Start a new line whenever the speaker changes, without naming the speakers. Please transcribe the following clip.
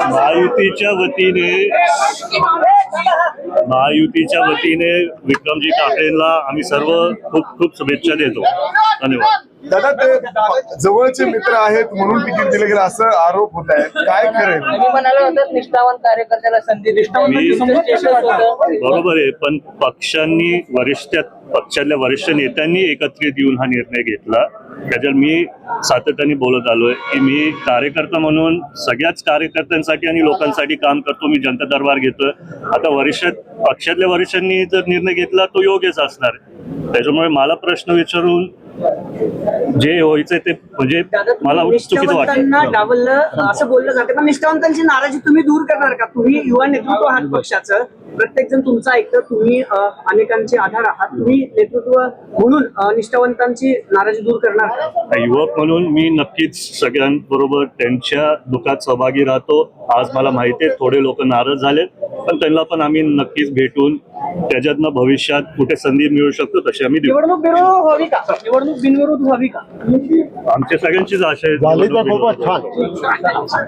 महायुतीच्या वतीने विक्रमजी ठाकरेंना आम्ही सर्व खूप खूप शुभेच्छा देतो. धन्यवाद.
दादा, ते जवळचे मित्र आहेत म्हणून तिकीट दिले गेलं असं आरोप होत आहे, काय खरं?
म्हणाले होते निष्ठावान कार्यकर्त्याला संधी
बरोबर आहे, पण पक्षातल्या वरिष्ठ नेत्यांनी एकत्रित येऊन हा निर्णय घेतला. त्याच्यात मी सातत्याने बोलत आलोय की मी कार्यकर्ता म्हणून सगळ्याच कार्यकर्त्यांसाठी आणि लोकांसाठी काम करतो. मी जनता दरबार घेतोय. आता पक्षातल्या वरिष्ठांनी जर निर्णय घेतला तो योग्यच असणार. त्याच्यामुळे मला प्रश्न विचारून जे व्हायचंय ते म्हणजे मला चुकीचं वाटतं.
डावललं असं बोललं जाते, पण निष्ठावंतांची नाराजी तुम्ही दूर करणार का? तुम्ही युवा नेतृत्व आहात पक्षाचं, प्रत्येक जण तुमचं ऐकतं, तुम्ही अनेकांचे आधार आहात, तुम्ही नेतृत्व म्हणून निष्ठावंतांची नाराजी दूर करणार का?
युवक म्हणून मी नक्कीच सगळ्यांबरोबर त्यांच्या दुःखात सहभागी राहतो. आज मला माहिती आहे थोडे लोक नाराज झालेत, पण त्यांना पण आम्ही नक्कीच भेटून त्याच्यातनं भविष्यात कुठे संधी मिळू शकतो तशी आम्ही देऊ.
निवडणूक बिनविरोध व्हावी का?
आमच्या सगळ्यांचीच आशा आहे.